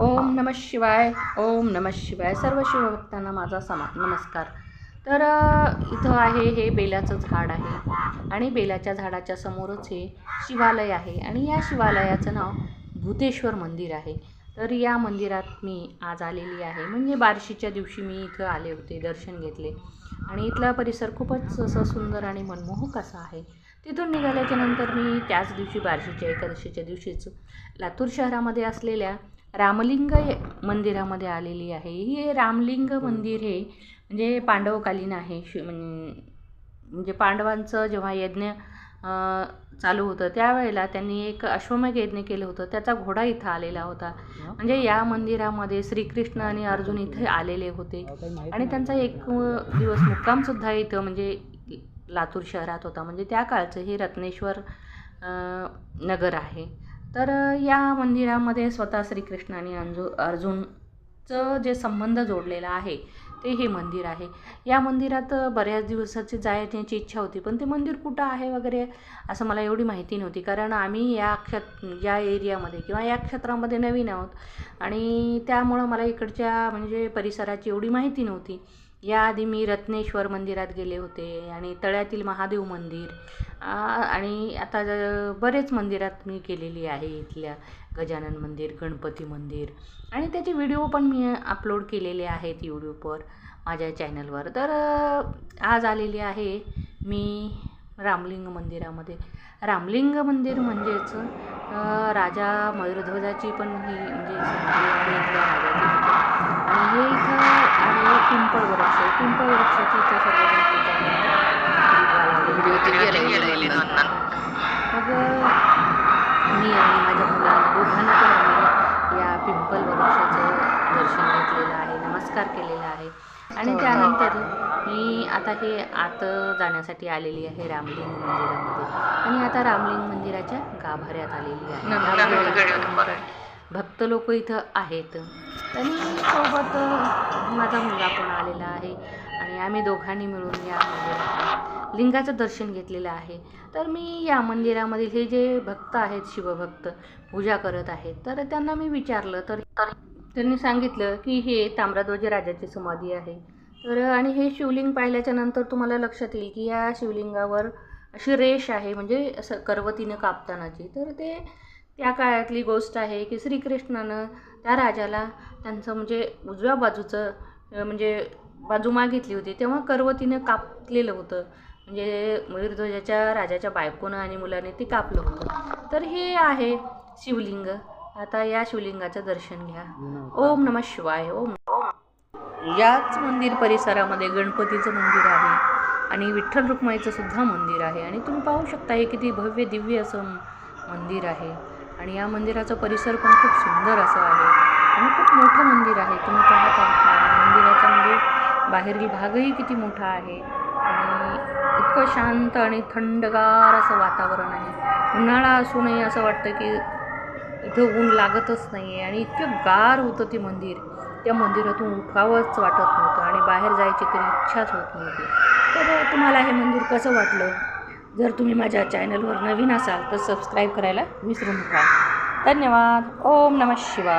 ओम नमः शिवाय. ओम नमः शिवाय. सर्व शिवभक्तांना माझा नमस्कार. तर इथं आहे हे बेलाचं झाड आहे आणि बेलाच्या झाडाच्या समोरच हे शिवालय आहे आणि या शिवालयाचं नाव भूतेश्वर मंदिर आहे. तर या मंदिरात मी आज आलेली आहे. म्हणजे बार्शीच्या दिवशी मी इथं आले होते, दर्शन घेतले आणि इथला परिसर खूपच असं सुंदर आणि मनमोहक असा आहे. तिथून निघाल्याच्या नंतर मी त्याच दिवशी बार्शीच्या एकादशीच्या दिवशीच लातूर शहरामध्ये असलेल्या रामलिंग मंदिरामध्ये आलेली आहे. हे रामलिंग मंदिर हे म्हणजे पांडवकालीन आहे. म्हणजे पांडवांचं जेव्हा यज्ञ चालू होतं त्यावेळेला त्यांनी एक अश्वमेध यज्ञ केलं होतं, त्याचा घोडा इथं आलेला होता. म्हणजे या मंदिरामध्ये श्रीकृष्ण आणि अर्जुन इथे आलेले होते आणि त्यांचा एक दिवस मुक्कामसुद्धा इथं म्हणजे लातूर शहरात होता. म्हणजे त्या काळचं हे रत्नेश्वर नगर आहे. तर या मंदिरामध्ये स्वतः श्रीकृष्ण आणि अर्जुनचं जे संबंध जोडलेला आहे ते हे मंदिर आहे. या मंदिरात बऱ्याच दिवसाची जायची इच्छा होती, पण ते मंदिर कुठं आहे वगैरे असं मला एवढी माहिती नव्हती, कारण आम्ही या एरियामध्ये किंवा या क्षेत्रामध्ये नवीन आहोत आणि त्यामुळं मला इकडच्या म्हणजे परिसराची एवढी माहिती नव्हती. याआधी मी रत्नेश्वर मंदिरात गेले होते आणि तळ्यातील महादेव मंदिर आणि आता बरेच मंदिरात मी केलेली आहे. इथल्या गजानन मंदिर, गणपती मंदिर आणि त्याचे व्हिडिओ पण मी अपलोड केलेले आहेत यूट्यूबवर माझ्या चॅनलवर. तर आज आलेली आहे मी रामलिंग मंदिरामध्ये. रामलिंग मंदिर म्हणजेच राजा मयूरध्वजाची पण ही म्हणजे समाधी आहे इथल्या राजाची तिथं. आणि हे इथं आहे पिंपळ वृक्ष. पिंपळ वृक्षाची इथं सर्वजण पूजा करतात. मग मी आणि माझ्या मुलांना दोघांना पण आम्ही या पिंपळ वृक्षाचं दर्शन घेतलेलं आहे, नमस्कार केलेला आहे आणि त्यानंतर मी आता हे आत जाण्यासाठी आलेली आहे रामलिंग मंदिरामध्ये आणि आता रामलिंग मंदिराच्या गाभाऱ्यात आलेली आहे. भक्त लोक इथं आहेत आणि सोबत माझा मुलगा पण आलेला आहे आणि आम्ही दोघांनी मिळून या मंदिरात लिंगाचं दर्शन घेतलेलं आहे. तर मी या मंदिरामधील हे जे भक्त आहेत, शिवभक्त पूजा करत आहेत, तर त्यांना मी विचारलं तर त्यांनी सांगितलं की हे ताम्रध्वज राजाची समाधी आहे. तर आणि हे शिवलिंग पाहिल्याच्या नंतर तुम्हाला लक्षात येईल की या शिवलिंगावर अशी रेष आहे, म्हणजे असं करवतीनं कापतानाची. तर ते त्या काळातली गोष्ट आहे की श्रीकृष्णानं त्या राजाला त्यांचं म्हणजे उजव्या बाजूचं म्हणजे बाजू मागितली होती, तेव्हा करवतीनं कापलेलं होतं. म्हणजे मयूरध्वजाच्या राजाच्या बायकोनं आणि मुलाने ते कापलं होतं. तर हे आहे शिवलिंग. आता या शिवलिंगाचं दर्शन घ्या. ओम नमः शिवाय. ओम. याच मंदिर परिसरामध्ये गणपतीचं मंदिर आहे आणि विठ्ठल रुक्माईचं सुद्धा मंदिर आहे आणि तुम्ही पाहू शकता हे किती भव्य दिव्य असं मंदिर आहे आणि या मंदिराचा परिसर पण खूप सुंदर असं आहे आणि खूप मोठं मंदिर आहे. तुम्ही पाहत आहात मंदिराचा म्हणजे बाहेरील भागही किती मोठा आहे आणि इतकं शांत आणि थंडगार असं वातावरण आहे. उन्हाळा असूनही असं वाटतं की इथं ऊन लागतच नाही आहे आणि इतकं गार होतं ते मंदिर. त्या मंदिरातून उठावंच वाटत नव्हतं आणि बाहेर जायची तरी इच्छाच होत नव्हती. तर तुम्हाला हे मंदिर कसं वाटलं? जर तुम्ही माझ्या चॅनलवर नवीन असाल तर सबस्क्राईब करायला विसरू नका. धन्यवाद. ओम नमः शिवाय.